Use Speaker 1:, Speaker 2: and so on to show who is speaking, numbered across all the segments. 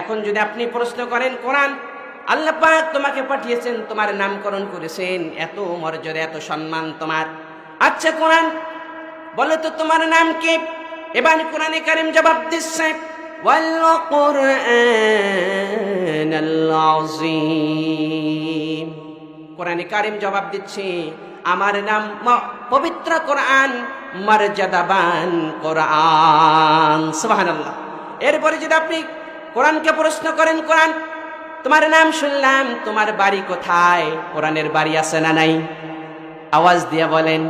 Speaker 1: এখন যদি আপনি প্রশ্ন করেন কোরআন আল্লাহ পাক তোমাকে পাঠিয়েছেন, তোমার নামকরণ করেছেন, এত মর্যাদা এত সম্মান তোমার, আচ্ছা কোরআন বলো তো তোমার নাম কি? এবার কোরআনে কারীম জবাব দিচ্ছে ওয়াল কুরআনাল আযীম। কোরআনে কারীম জবাব দিচ্ছে আমার নাম পবিত্র কোরআন, মর্যাদাবান কোরআন। সুবহানাল্লাহ। এরপরে যদি আপনি কোরআনকে প্রশ্ন করেন কোরআন তোমার নাম শুনলাম, তোমার বাড়ি কোথায়? কোরআনের বাড়ি আছে না নাই? আওয়াজ দিয়ে বলেন।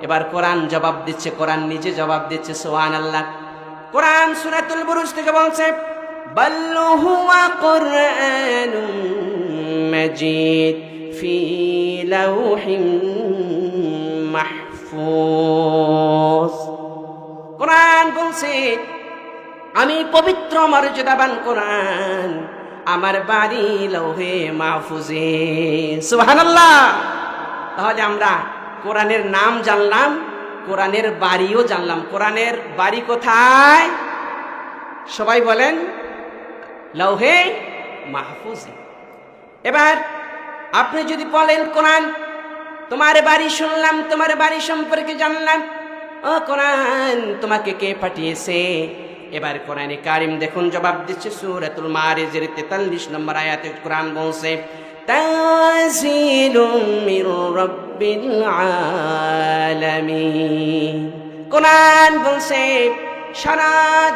Speaker 1: এবার কোরআন জবাব দিচ্ছে, কোরআন নিজে জবাব দিচ্ছে। সুবহানাল্লাহ। কোরআন সূরাতুল বুরুজ থেকে বলছে বাল হুয়া কুরআনুম মাজিদ ফি লাউহিম মাহফুজ। কোরআন বলছে আমি পবিত্র মর্যাদাবান কোরআন, আমার বাড়ি লৌহে মাহফুজে। সুবহানাল্লাহ। তাহলে আমরা কোরআনের নাম জানলাম, কোরআনের বাড়িও জানলাম। কোরআনের বাড়ি কোথায়? সবাই বলেন লৌহে মাহফুজে। এবার আপনি যদি বলেন কোরআন তোমার বাড়ি শুনলাম, তোমার বাড়ি সম্পর্কে জানলাম, ও কোরআন তোমাকে কে পাঠিয়েছে? এবার কোরআনে কারীম দেখুন জবাব দিচ্ছে সূরাতুল মারিজের 43 নম্বর আয়াতে কোরআন বলছে তানজিলুম মির রাব্বিল আলামিন। কোরআন বলছে সারা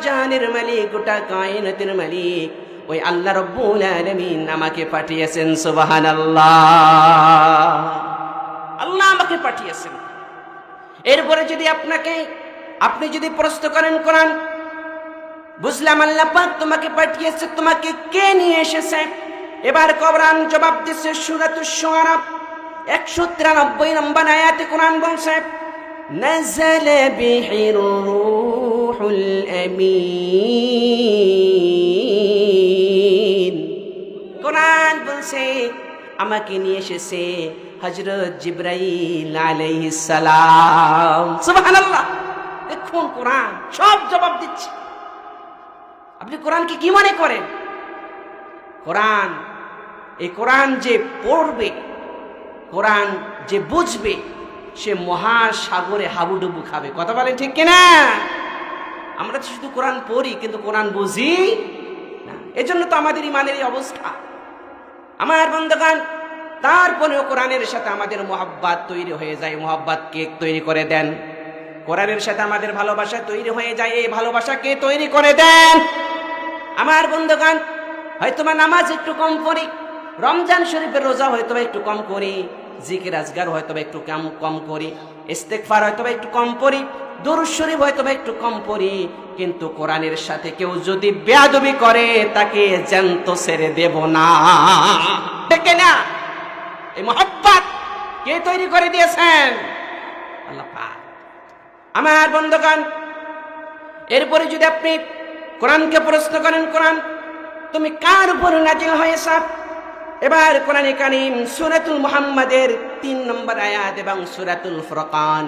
Speaker 1: জাহানের মালিক, গোটা কায়নাতের মালিক ওই আল্লাহ রাব্বুল আলামিন আমাকে পাঠিয়েছেন। সুবহানাল্লাহ। আল্লাহ আমাকে পাঠিয়েছেন। এরপরে যদি আপনি যদি প্রশ্ন করেন কোরআন বুঝলাম আল্লাহ পাক তোমাকে পাঠিয়েছে, তোমাকে কে নিয়ে এসেছে? এবার কোরআন জবাব দিচ্ছে সূরাতুশ শুআরা 193 নম্বর আয়াতে কোরআন বলছে নাযালা বিহির রূহুল আমিন। কোরআন বলছে আমাকে নিয়ে এসেছে হযরত জিবরাইল আলাইহিস সালাম। সুবহানাল্লাহ। দেখুন কোরআন সব জবাব দিচ্ছে। আপনি কোরআনকে কি মনে করেন? কোরআন, এই কোরআন যে পড়বে, কোরআন যে বুঝবে, সে মহাসাগরে হাবুডুবু খাবে। কথা বলেন ঠিক কিনা? আমরা তো শুধু কোরআন পড়ি কিন্তু কোরআন বুঝি না। এজন্য তো আমাদের ইমানের এই অবস্থা। আমার বন্ধুগণ, তারপরেও কোরআনের সাথে আমাদের মহব্বত তৈরি হয়ে যায়। মহব্বত কে তৈরি করে দেন? কোরআনের সাথে আমাদের ভালোবাসা তৈরি হয়ে যায়। এই ভালোবাসা কে তৈরি করে দেন? আমার বন্ধুগণ, হয়তো নামাজ একটু কম পড়ি, রমজান শরীফের রোজা হয়তো একটু কম করি, জিকির আজগার হয়তো একটু কম করি, ইস্তেগফার হয়তো একটু কম পড়ি, দুরূদ শরীফ হয়তো একটু কম পড়ি, কিন্তু কোরআনের সাথে কেউ যদি বেয়াদবি করে তাকে জ্যান্ত ছেড়ে দেব না। দেখে না এই মহব্বত কে তৈরি করে দিয়েছেন? আল্লাহ পাক। আমার বন্ধুগণ, এরপরে যদি আপনি কোরআনকে প্রশ্ন করেন কোরআন তুমি কার উপর নাজিল হয়েছ? এবার কোরআনে কারীম সূরাতুল মুহাম্মাদের 3 নম্বর আয়াত এবং সূরাতুল ফুরকান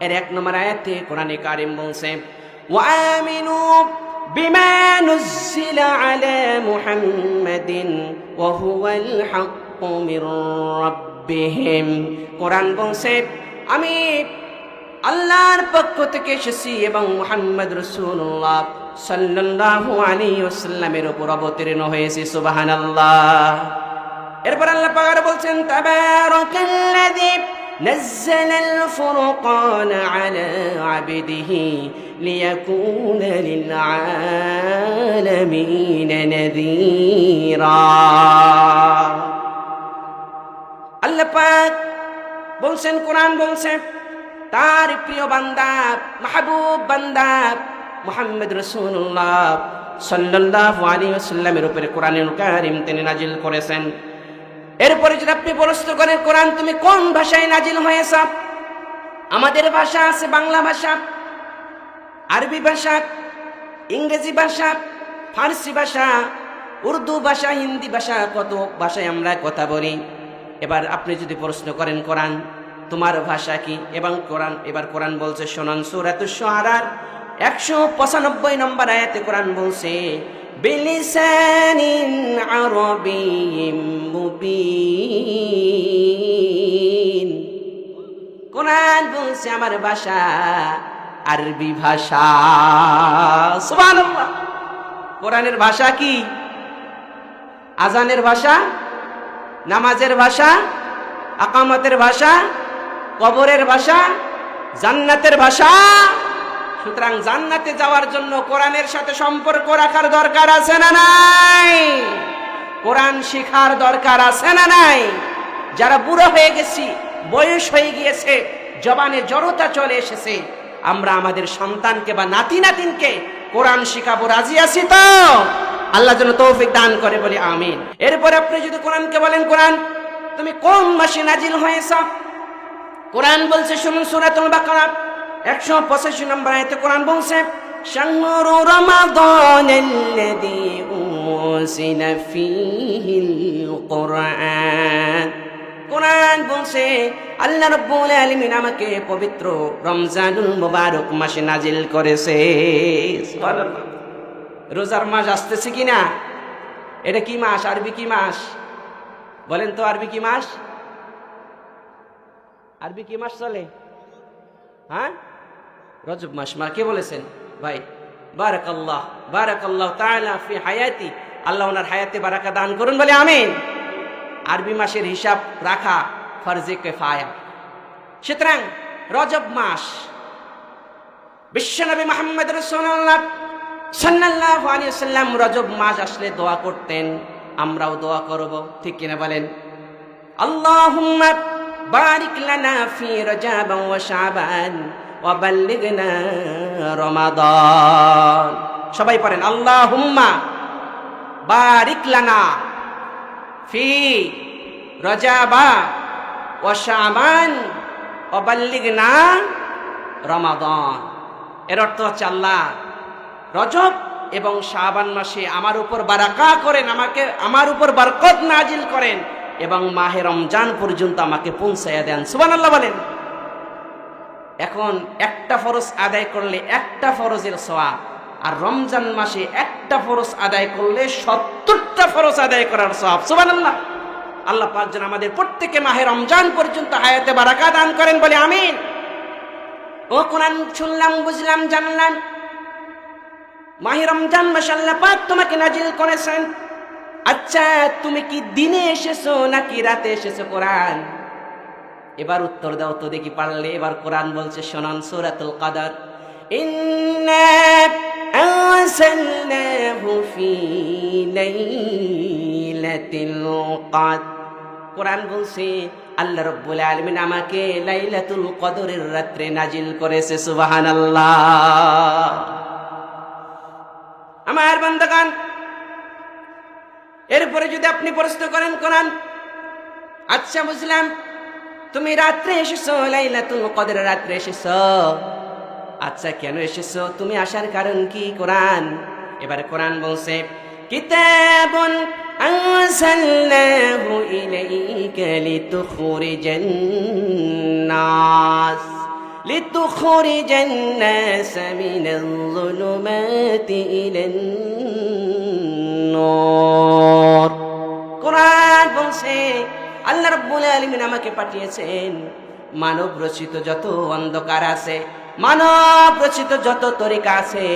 Speaker 1: এর 1 নম্বর আয়াতে কোরআনে কারীম বলছে ওয়া আমিনু বিমা নুজিলা আলা মুহাম্মাদিন ওয়া হুয়াল হাক্কু মির রাব্বিহিম। কোরআন বলছে আমি আল্লাহর পক্ষ থেকে এসেছি এবং মুহাম্মদ রাসূলুল্লাহ সাল্লাল্লাহু আলাইহি ওয়াসাল্লামের উপর অবতীর্ণ হয়েছে। সুবহানাল্লাহ। এরপর আল্লাহ পাক বলছেন তাবারাকাল্লাযী নাযালাল ফুরকানা আলা আবদিহি লিয়াকুনা লিল আলামিন নাযীরা। আল্লাহ পাক বলছেন, কোরআন বলছে তার প্রিয় বান্দা মাহবুব বান্দা মুহাম্মদ রাসূলুল্লাহ সাল্লাল্লাহু আলাইহি ওয়াসাল্লামের উপরে কোরআনুল কারীম তিনি নাজিল করেছেন। এরপরে যদি আপনি প্রশ্ন করেন কোরআন তুমি কোন ভাষায় নাজিল হয়েছ? আমাদের ভাষা আছে বাংলা ভাষা, আরবি ভাষা, ইংরেজি ভাষা, ফার্সি ভাষা, উর্দু ভাষা, হিন্দি ভাষা, কত ভাষায় আমরা কথা বলি। এবার আপনি যদি প্রশ্ন করেন কোরআন তোমার ভাষা কি? এবং কোরআন বলছে শোনান সূরাতুশ শুআরার 195 নম্বর আয়াতে কোরআন বলছে বিলিসানিন আরাবিয়্যিম মুবিন। কোরআন বলছে আমার ভাষা আরবি ভাষা। সুবহানাল্লাহ। কোরআনের ভাষা কি? আজানের ভাষা, নামাজের ভাষা, আকামতের ভাষা, কবরের ভাষা, জান্নাতের ভাষা। সুতরাং জান্নাতে যাওয়ার জন্য কোরআনের সাথে সম্পর্ক রাখার দরকার আছে না নাই? কোরআন শিখার দরকার আছে না নাই? যারা বুড়ো হয়ে গেছি, বয়স হয়ে গিয়েছে, জবানে জড়তা চলে এসেছে, আমরা আমাদের সন্তানকে বা নাতি নাতিনকে কোরআন শিখাবো, রাজি আছি তো? আল্লাহ যেন তৌফিক দান করে, বলি আমিন। এরপরে আপনি যদি কোরআনকে বলেন, কোরআন তুমি কোন মাসে নাজিল হয়েছ? কোরআন বলছে, শুনুন সূরাতুল বাকারা 185 নম্বর আয়াতে কোরআন বলছে, শাহরু রমাদানাল্লাযী উনজিলা ফীহিল কুরআন। কোরআন বলছে আল্লাহ রাব্বুল আলামিন আমাকে পবিত্র রমজানুল মুবারক মাসে নাজিল করেছে। সুবহানাল্লাহ। রোজার মাস আসতেছে কিনা? এটা কি মাস? আরবি কি মাস বলেন তো? আরবি কি মাস? আরবি কি মাস চলে? হ্যাঁ, রজব মাস। মা কে বলেছেন ভাই? বারাকাল্লাহ, বারাকাল্লাহ তাআলা ফি হায়াতি। আল্লাহ ওনার হায়াতে বারাকা দান করুন, বলে আমিন। আরবি মাসের হিসাব রাখা ফরজে কিফায়া। সুতরাং রজব মাস, বিশ্বনবী মুহাম্মদ রাসূলুল্লাহ সাল্লাল্লাহু আলাইহি ওয়াসাল্লাম রজব মাস আসলে দোয়া করতেন, আমরাও দোয়া করব, ঠিক কিনা বলেন? আল্লাহুম্মা বারিক লানা ফি রজব ওয়া শাবান ওয়া বাল্লিগনা রমাদান। সবাই পড়েন, আল্লাহুম্মা বারিক লানা ফি রজবা ওয়া শাবান ওয়া বাল্লিগনা রমাদান। এর অর্থ হচ্ছে, আল্লাহ রজব এবং শাবান মাসে আমার উপর বারাকা করেন, আমার উপর বরকত নাজিল করেন এবং মাহে রমজান পর্যন্ত আমাকে পৌঁছায়া দেন। সুবহানাল্লাহ বলেন। এখন একটা ফরজ আদায় করলে একটা ফরজের সওয়াব, আর রমজান মাসে একটা ফরজ আদায় করলে 70টা ফরজ আদায় করার সওয়াব। সুবহানাল্লাহ। আল্লাহ পাক যেন আমাদের প্রত্যেককে মাহে রমজান পর্যন্ত হায়াতে বারাকা দান করেন, বলে আমিন। ও কোরআন শুনলাম, বুঝলাম, জানলাম, মাহে রমজান মাসে আল্লাহ পাক তোমাকে নাজিল করেছেন। আচ্ছা, তুমি কি দিনে এসেছো নাকি রাতে এসেছো? কোরআন এবার উত্তর দাও তো দেখি পারলে। এবার কোরআন বলছে, শোনান সূরাতুল কদর, ইন্না আনসালনাহু ফি লাইলাতিল কদর। কোরআন বলছে আল্লাহ রাব্বুল আলামিন আমাকে লাইলাতুল কদরের রাত্রে নাজিল করেছে। সুবহানাল্লাহ। আমার বান্দাগণ, এরপরে যদি আপনি প্রশ্ন করেন, কোরআন আচ্ছা বুঝলাম তুমি রাত্রে এসেছো, লাইলাতুল কদরের রাত্রে এসেছো, আচ্ছা কেন এসেছো? তুমি আসার কারণ কি? কোরআন এবারে কোরআন বলছে, কিতাবুন আনসালনাহু ইলাইকা লিতুখরিজান নাস মিনাল যুলুমাতি ইলান নূর। কোরআন বলছে আল্লাহ রাব্বুল আলামিন আমাকে পাঠিয়েছেন মানব রচিত যত অন্ধকার আছে, মানব রচিত যত তরিকা আছে,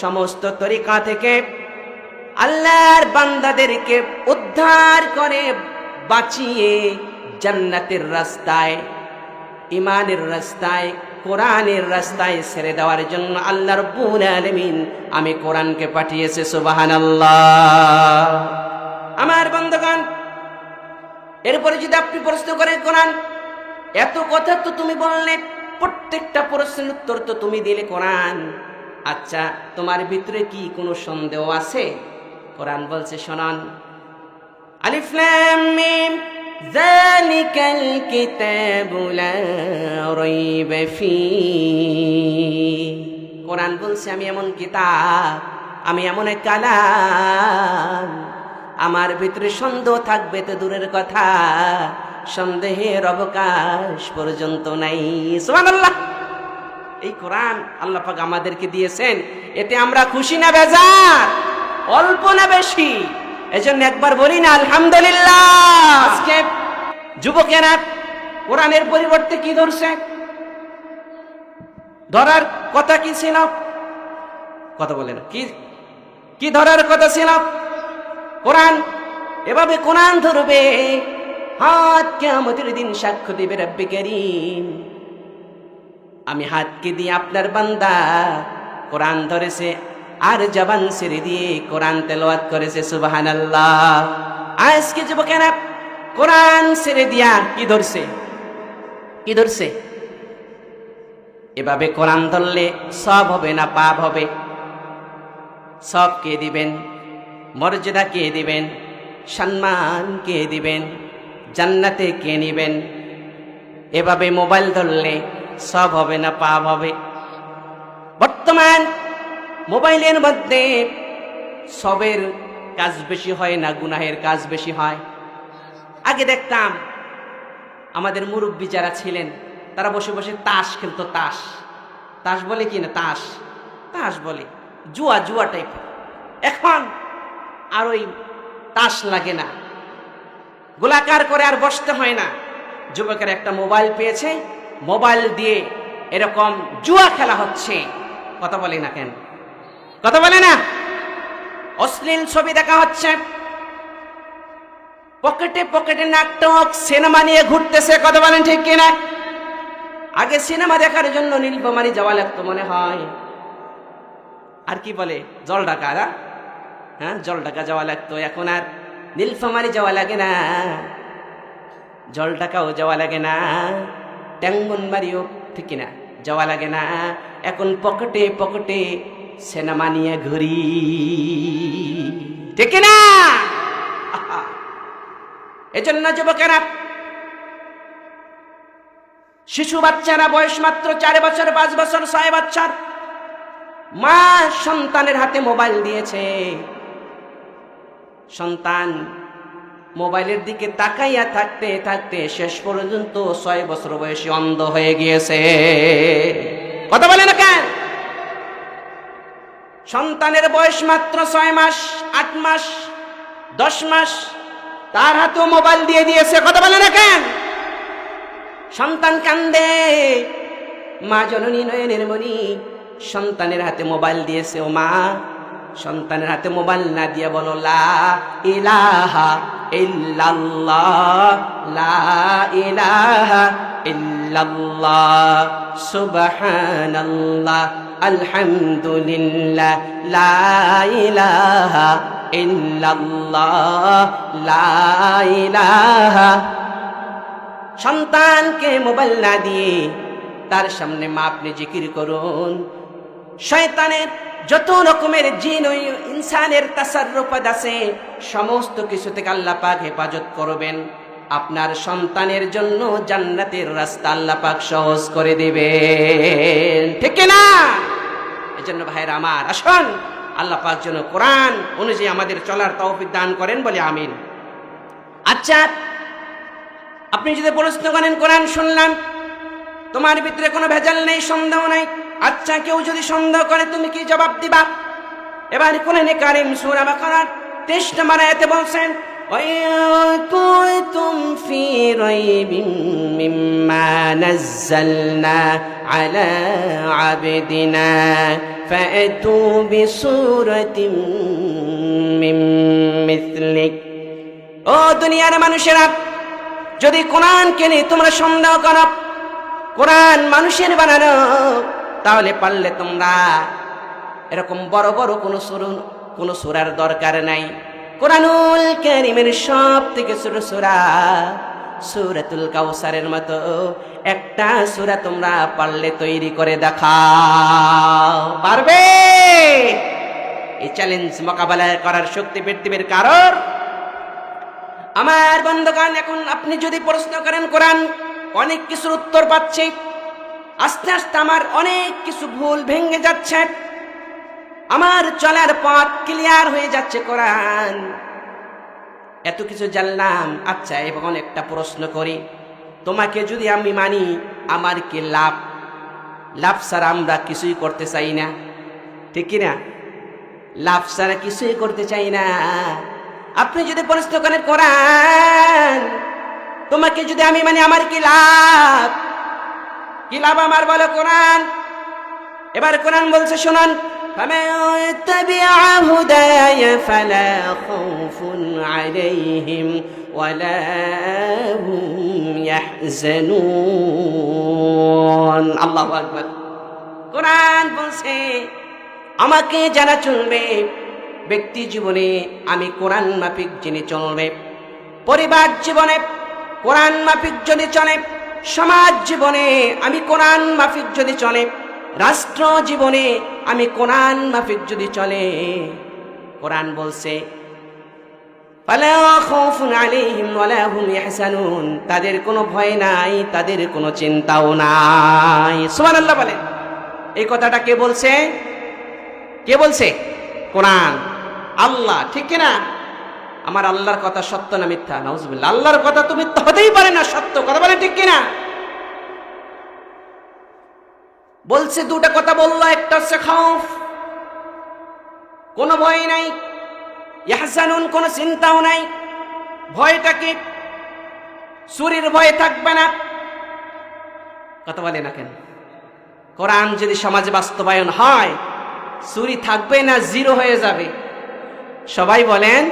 Speaker 1: সমস্ত তরিকা থেকে আল্লাহর বান্দাদেরকে উদ্ধার করে বাঁচিয়ে জান্নাতের রাস্তায়, ইমানের রাস্তায়, কোরআনের রাস্তায় ছেড়ে দেওয়ার জন্য আল্লাহ রাব্বুল আলামিন আমি কোরআনকে পাঠিয়েছে। সুবহানাল্লাহ। আমার বন্ধুগণ, এরপরে যদি আপনি প্রশ্ন করেন, কোরআন এত কথা তো তুমি বললে, প্রত্যেকটা প্রশ্নের উত্তর তো তুমি দিলে কোরআন, আচ্ছা তোমার ভিতরে কি কোনো সন্দেহ আছে? কোরআন বলছে, শোনান, আলিফ লাম মিম যালিকাল কিতাবু লা রাইবা ফীহি। কোরআন বলছে আমি এমন কিতাব, আমি এমন এক কালাম, আমার ভিতরে সন্দেহ থাকবে তো দূরের কথা, সন্দেহের অবকাশ পর্যন্ত নাই। সুবহানাল্লাহ। এই কোরআন আল্লাহ পাক আমাদেরকে দিয়েছেন, এতে আমরা খুশি না বেজার? অল্প না বেশি? এজন্য একবার বলি না আলহামদুলিল্লাহ। আজকে যুবকেরা কোরআনের পরিবর্তে কি ধরছে? ধরার কথা কি ছিল? কথা বলে না, কি ধরার কথা ছিল? কোরআন। এভাবে কোরআন ধরবে, হাত কিয়ামতের দিন সাক্ষ্য দিবে রব্বে কারীম, আমি হাতকে দিয়ে আপনার বান্দা কোরআন ধরেছে আর জবান ছেড়ে দিয়ে কোরআন তেলাওয়াত করেছে, সুবহানাল্লাহ। আজকে যুবকেরা কোরআন ছেড়ে দিয়া কি ধরছে? কি ধরছে? এভাবে কোরআন ধরলে সব হবে না পাপ হবে? সব কে দিবেন? মর্যাদা কে দিবেন? সম্মান কে দিবেন? জান্নাতে কে নিবেন? এভাবে মোবাইল ধরলে সব হবে না পাপ হবে? বর্তমান মোবাইলের মধ্যে সবের কাজ বেশি হয় না গুনাহের কাজ বেশি হয়? আগে দেখতাম আমাদের মুরব্বী যারা ছিলেন তারা বসে বসে তাস খেলতো। তাস বলে কি না? তাস বলে, জুয়া টাইপ। এখন আর ওই তাস লাগে না, গোলাকার করে আর বসতে হয় না। যুবকের একটা মোবাইল পেয়েছে, মোবাইল দিয়ে এরকম জুয়া খেলা হচ্ছে। কথা বলে না কেন? কথা বলে না? অশ্লীল ছবি দেখা হচ্ছে, পকেটে পকেটে নাটক সিনেমা নিয়ে ঘুরতেছে। কথা বলেন ঠিক কিনা? আগে সিনেমা দেখার জন্য নীলফামারী যাওয়া লাগতো মনে হয়, আর কি বলে জলঢাকা, হ্যাঁ জলঢাকা যাওয়া লাগতো। এখন আর নীলফামারী যাওয়া লাগে না, জলঢাকাও যাওয়া লাগে না, ট্যাঙ্গনবাড়িও ঠিক কিনা যাওয়া লাগে না। এখন পকেটে পকেটে সিনেমা নিয়ে ঘুরি, ঠিক কিনা? এজন্য যুবকেরা, শিশু বাচ্চারা বয়স মাত্র 4 বছর 5 বছর 6 বছর, মা সন্তানের হাতে মোবাইল দিয়েছে, সন্তান মোবাইলের দিকে তাকাইয়া থাকতে থাকতে শেষ পর্যন্ত 6 বছর বয়সে অন্ধ হয়ে গিয়েছে। কথা বলে না কেন? সন্তানের বয়স মাত্র 6 মাস 8 মাস 10 মাস, তার হাতেও মোবাইল দিয়ে দিয়েছে। কথা বলে না কেন? সন্তান কান্দে, মা জননী নয়নের মণি সন্তানের হাতে মোবাইল দিয়েছে। ও মা, সন্তানের হাতে মোবাইল না দিয়ে বলো লা ইলাহা ইল্লাল্লাহ, লা ইলাহা ইল্লাল্লাহ, সুবহানাল্লাহ, আলহামদুলিল্লাহ, লা ইলাহা ইল্লাল্লাহ, লা ইলাহা। সন্তানকে মোবাইল না দিয়ে তার সামনে মা আপনি জিকির করুন। শয়তানের যত রকমের জিন ও ইনসানের তাসাররুফাত আছে সমস্ত কিছু থেকে আল্লাহ পাক হেফাজত করবেন। আপনার সন্তানের জন্য জান্নাতের রাস্তা আল্লাহ পাক সহজ করে দিবেন, ঠিক না? এজন্য ভাইরা আমার, আসুন আল্লাহ পাক যেন কোরআন অনুযায়ী আমাদের চলার তৌফিক দান করেন, বলে আমিন। আচ্ছা, আপনি যদি প্রশ্ন করেন কোরআন শুনলাম, তোমার ভিতরে কোনো ভেজাল নেই, সন্দেহ নাই, আচ্ছা কেউ যদি সন্দেহ করে তুমি কি জবাব দিবা? এবার কোরআনে কারীম সূরা বাকারার 23 নম্বর আয়াতে বলছেন, وَإِن فِي رَيْبٍ مِّمَّا نَزَّلْنَا عَلَى عَبْدِنَا فَأْتُوا بِسُورَةٍ مِّن مِّثْلِهِ। ও দুনিয়ার মানুষেরা, যদি কোরআনকে নিয়ে তোমরা সন্দেহ করো, কোরআন মানুষের বানানো, তাহলে পারলে তোমরা এরকম বড় বড় কোন সূরার দরকার নাই। কোরআনুল কারীমের সব থেকে ছোট সূরা সূরাতুল কাউসারের মতো একটা সূরা তোমরা পারলে তৈরি করে দেখাও। পারবে? এই চ্যালেঞ্জ মোকাবেলা করার শক্তি পৃথিবীর কারোর? আমার বন্ধুগণ, এখন আপনি যদি প্রশ্ন করেন কোরআন অনেক কিছুর উত্তর পাচ্ছে, আস্তে আস্তে আমার অনেক কিছু ভুল ভেঙে যাচ্ছে, আমার চলার পথ ক্লিয়ার হয়ে যাচ্ছে। কোরআন এত কিছু জানলাম, আচ্ছা এখন একটা প্রশ্ন করি, তোমাকে যদি আমি মানি আমার কি লাভ? লাভ ছাড়া আমরা কিছুই করতে চাই না, ঠিক কিনা? লাভ ছাড়া কিছুই করতে চাই না। আপনি যদি প্রশ্ন করেন কোরআন তোমাকে যদি আমি মানে আমার কি লাভ, কি লাভ আমার বলো কোরআন। এবার কোরআন বলছে শুনুন, فَمَن تَبِعَ هُدَايَ فَلَا خَوْفٌ عَلَيْهِمْ وَلَا هُمْ يَحْزَنُونَ। আল্লাহু আকবার। কোরআন বলছে আমাকে যারা চলবে, ব্যক্তি জীবনে আমি কোরআন মাফিক যিনি চলবে, পরিবার জীবনে কোরআন মাফিক যদি চলে, সমাজ জীবনে আমি কোরআন মাফিক যদি চলে, রাষ্ট্র জীবনে আমি কোরআন মাফিক যদি চলে, কোরআন বলছে ফালা খাউফুন আলাইহিম ওয়ালা হুম ইয়াহজানুন, তাদের কোনো ভয় নাই, তাদের কোনো চিন্তাও নাই। সুবহানাল্লাহ বলেন। এই কথাটা কে বলছে? কে বলছে? কোরআন, আল্লাহ, ঠিক কিনা? আমার আল্লাহর কথা সত্য না মিথ্যা? নাউজুবিল্লাহ। আল্লাহর কথা তো মিথ্যা হতেই পারে না, সত্য কথা বলেন, ঠিক কিনা? বলছে দুটা কথা বললো, একটা হচ্ছে খাউফ, কোনো ভয় নাই, ইয়াহজানুন, কোনো চিন্তাও নাই। ভয়টা কি? চুরির ভয় থাকবে না। কথা বলে না কেন? কোরআন যদি সমাজে বাস্তবায়ন হয়, চুরি থাকবে না, জিরো হয়ে যাবে। সবাই বলেন,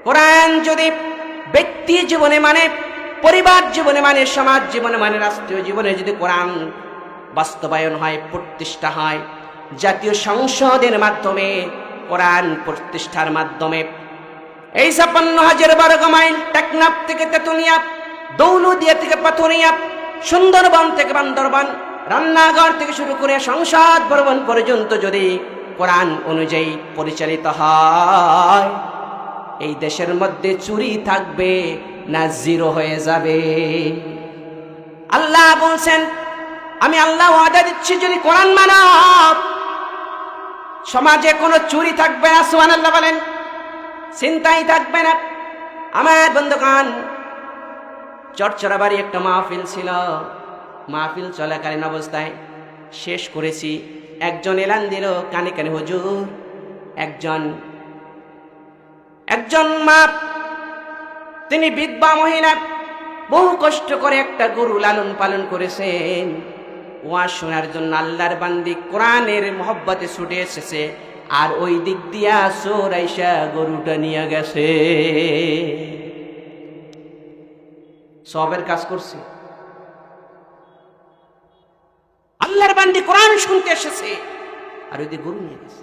Speaker 1: কোরআন যদি ব্যক্তি জীবনে মানে, পরিবার জীবনে মানে, সমাজ জীবনে মানে, রাষ্ট্রীয় জীবনে যদি কোরআন বাস্তবায়ন হয়, প্রতিষ্ঠা হয়, জাতীয় সংসদের মাধ্যমে, কোরআন প্রতিষ্ঠার মাধ্যমে, এই ৫৬,০০০ বর্গ মাইল টেকনাফ থেকে তেতুলিয়া, দৌলতদিয়া থেকে পাথুরিয়া, সুন্দরবন থেকে বান্দরবান, রান্নাঘর থেকে শুরু করে সংসদ ভবন পর্যন্ত যদি কোরআন অনুযায়ী পরিচালিত হয়, এই দেশের মধ্যে চুরি থাকবে না, জিরো হয়ে যাবে। আল্লাহ বলছেন, আমি আল্লাহ ওয়াদা দিচ্ছি যদি কোরআন মানো, সমাজে কোনো চুরি থাকবে না। সুবহানাল্লাহ বলেন। চিন্তাই থাকবে না। আমার বন্ধুগণ, চরচরাবাড়ি একটা মাহফিল ছিল। মাহফিল চলাকালীন অবস্থায় শেষ করেছি, একজন এলান দিল কানে কানে, হুজুর, একজন মা, তিনি বিধবা মহিলা, বহু কষ্ট করে একটা গরু লালন পালন করেছেন। ওয়াজ শোনার জন্য আল্লাহর বান্দি কোরআনের মহব্বতে ছুটে এসেছে, আর ওই দিক দিয়া চোর আইসা গরুটা নিয়ে গেছে। সবের কাজ করছে। আল্লাহর বান্দি কোরআন শুনতে এসেছে, আর ওই দিক গরু নিয়ে গেছে।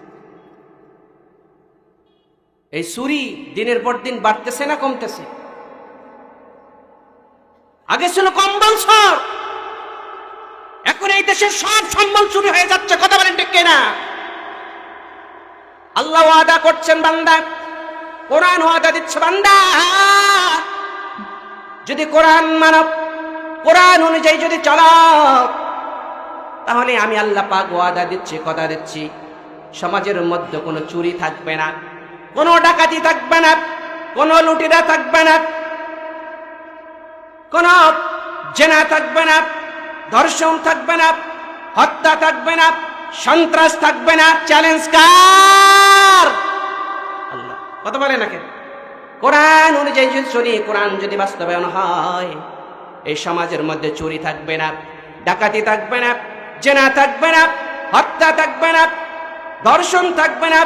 Speaker 1: এই চুরি দিনের পর দিন বাড়তেছে না কমতেছে? আগে ছিল কম্বল চোর, এখন এই দেশের সব সম্বল চুরি হয়ে যাচ্ছে। কথা বলেন ঠিক কিনা? আল্লাহ ওয়াদা করছেন বান্দা, কোরআন ওয়াদা দিচ্ছে বান্দা, যদি কোরআন মানব, কোরআন অনুযায়ী যদি চলো, তাহলে আমি আল্লাহ পাক ওয়াদা দিচ্ছি, কথা দিচ্ছি, সমাজের মধ্যে কোনো চুরি থাকবে না, কোনো ডাকাতি থাকবে না, কোনো লুটেরা থাকবে না, কোনো জেনা থাকবে না, ধর্ষণ থাকবে না, হত্যা থাকবে না, সন্ত্রাস থাকবে না। চ্যালেঞ্জ কার? আল্লাহ। কথা বলে না কেন? কোরআন অনুযায়ী যদি চলি, কোরআন যদি বাস্তবায়ন হয়, এই সমাজের মধ্যে চুরি থাকবে না, ডাকাতি থাকবে না, জেনা থাকবে না, হত্যা থাকবে না, ধর্ষণ থাকবে না,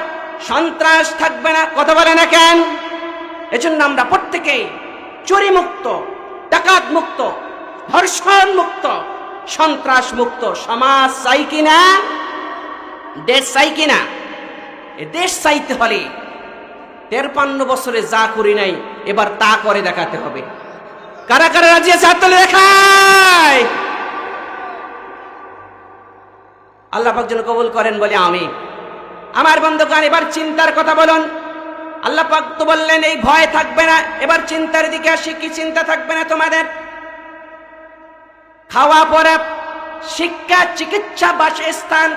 Speaker 1: সন্ত্রাস থাকবে না। কথা বলে না কেন? এজন্য আমরা প্রত্যেকেই চুরি মুক্ত, ডাকাত মুক্ত, ধর্ষণ মুক্ত, সন্ত্রাস মুক্ত সমাজ চাই কিনা? দেশ চাই কিনা? এ দেশ চাইতে হলে 53 বছরে যা করি নাই এবার তা করে দেখাতে হবে। কারা কারা রাজি আছে? হাত তুলে দেখায়। আল্লাহ পাক যেন কবুল করেন বলে আমি। আমার বন্ধুগণ, এবার চিন্তার কথা বলুন। আল্লাহ পাক তো বললেন এই ভয় থাকবে না, এবার চিন্তার দিকে আসি। কি চিন্তা থাকবে না তোমাদের? খাওয়া পড়া, শিক্ষা, চিকিৎসা, বাসস্থান,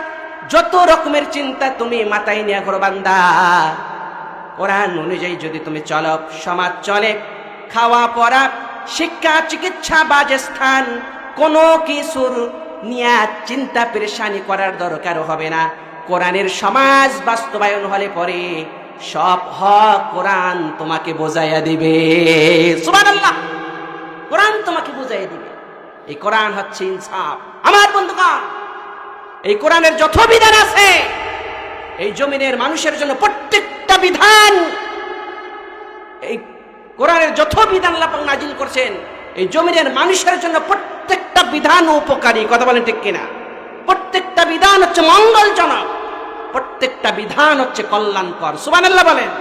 Speaker 1: যত রকমের চিন্তা তুমি মাথায় নিয়ে ঘোরো বান্দা, কোরআন অনুযায়ী যদি তুমি চলো, সমাজ চলে, খাওয়া পড়া, শিক্ষা, চিকিৎসা, বাসস্থান, কোনো কিছুর নিয়ে চিন্তা পেরেশানি করার দরকার হবে না। কোরআনের সমাজ বাস্তবায়ন হলে পরে সব হক কোরআন তোমাকে বোঝাইয়া দিবে। সুবহানাল্লাহ, কোরআন তোমাকে বুঝাইয়া দিবে। এই কোরআন হচ্ছে ইনসাফ। আমার বন্ধুগণ, এই কোরআনের যত বিধান আছে, এই জমিনের মানুষের জন্য প্রত্যেকটা বিধান, এই কোরআনের যত বিধান আল্লাহ পাক নাজিল করছেন, এই জমিনের মানুষের জন্য প্রত্যেকটা বিধান উপকারী। কথা বলেন ঠিক কিনা? প্রত্যেকটা বিধান হচ্ছে মঙ্গলজনক, প্রত্যেকটা বিধান হচ্ছে কল্যাণকর। সুবহানাল্লাহ বলেন।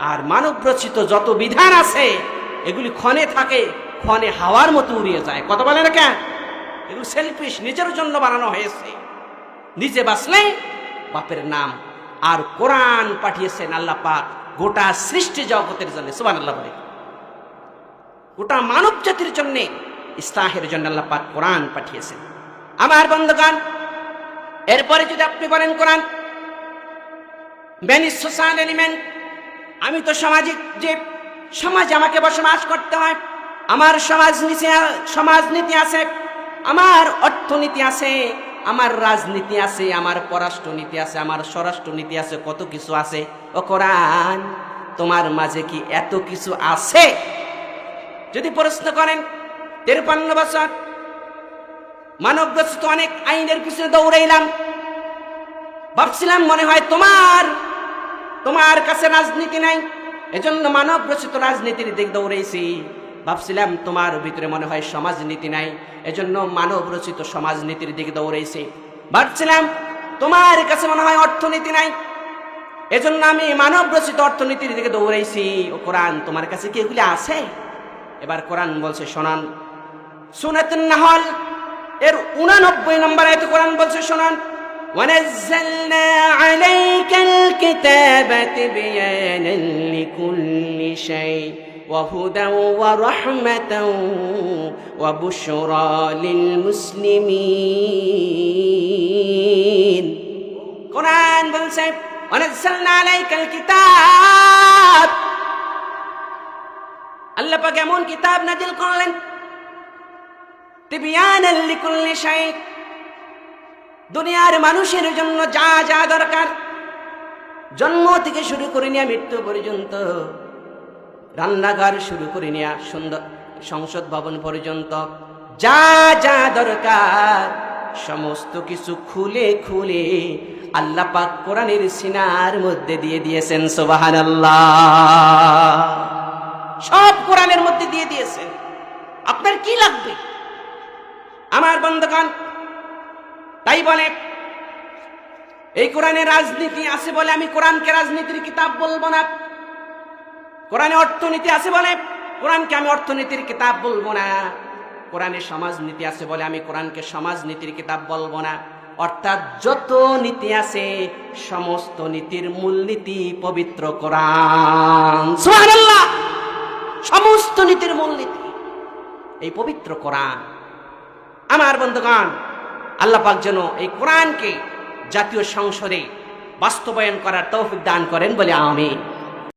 Speaker 1: আর মানব রচিত যত বিধান আছে এগুলি ক্ষণে থাকে, ক্ষণে হাওয়ার মতো উড়িয়ে যায়। কথা বলে না কেন? এগুলো সেলফিশ, নিজের জন্য বানানো হয়েছে, নিজে বাঁচলে বাপের নাম। আর কোরআন পাঠিয়েছেন আল্লাহ পাক গোটা সৃষ্টি জগতের জন্য। সুবহানাল্লাহ বলে। গোটা মানব জাতির জন্য, ইসলাহের জন্য আল্লাহ পাক কোরআন পাঠিয়েছেন। আমার বন্ধুগণ, এরপরে যদি আপনি বলেন কোরআন বেনিস সোশ্যাল এলিমেন্ট, আমি তো সামাজিক জীব, সমাজে আমাকে বসবাস করতে হয়, আমার সমাজনীতি আছে, আমার অর্থনীতি আছে, আমার রাজনীতি আছে, আমার পররাষ্ট্রনীতি আছে, আমার স্বরাষ্ট্রনীতি আছে, কত কিছু আছে। ও কোরআন, তোমার মাঝে কি এত কিছু আছে? যদি প্রশ্ন করেন, 53 বছর মানব রচিত অনেক আইনের পিছনে দৌড়াইলাম, ভাবছিলাম মনে হয় তোমার কাছে রাজনীতি নাই, এজন্য মানব রচিত রাজনীতির দিক দৌড়াইছি। ভাবছিলাম তোমার ভিতরে মনে হয় সমাজনীতি নাই, এজন্য মানব রচিত সমাজনীতির দিকে দৌড়াইছি। ভাবছিলাম তোমার কাছে মনে হয় অর্থনীতি নাই, এজন্য আমি মানব রচিত অর্থনীতির দিকে দৌড়াইছি। ও কোরআন, তোমার কাছে কি এগুলি আছে? এবার কোরআন বলছে, শোনান। সূরাতুন নাহল এর 89 নম্বর আয়াতে কোরআন বলছে, শোনান। وَنَزَّلْنَا عَلَيْكَ الْكِتَابَ تِبْيَانًا لِكُلِّ شَيْءٍ وَهُدًى وَرَحْمَةً وَبُشْرَى لِلْمُسْلِمِينَ। কোরআন বলছে, وَنَزَّلْنَا عَلَيْكَ الْكِتَابَ, আল্লাহ পাক এমন কিতাব নাজিল করলেন, তিবয়ানান লিকুল্লি শাই, দুনিয়ার মানুষের জন্য যা যা দরকার, জন্ম থেকে শুরু করে নিয়ে মৃত্যু পর্যন্ত, রান্নাঘর শুরু করে নিয়ে সুন্দর সংসদ ভবন পর্যন্ত যা যা দরকার সমস্ত কিছু খুলে খুলে আল্লাহ পাক কোরআনের সিনার মধ্যে দিয়ে দিয়েছেন। সুবহানাল্লাহ, সব কোরআনের মধ্যে দিয়ে দিয়েছেন। আপনার কি লাগবে? আমার বন্ধুগণ, তাই বলে এই কোরআনে রাজনীতি আছে বলে আমি কোরআনকে রাজনীতির কিতাব বলবো না, কোরআনে অর্থনীতি আছে বলে কোরআনকে আমি অর্থনীতির কিতাব বলবো না, কোরআনে সমাজনীতি আছে বলে আমি কোরআনকে সমাজনীতির কিতাব বলবো না। অর্থাৎ যত নীতি আছে সমস্ত নীতির মূলনীতি পবিত্র কোরআন। সুবহানাল্লাহ, সমস্ত নীতির মূলনীতি এই পবিত্র কোরআন। আমার বন্ধুগণ, আল্লাহ পাক যেন এই কোরআনকে জাতীয় সংসদে বাস্তবায়ন করার তৌফিক দান করেন বলে আমিন।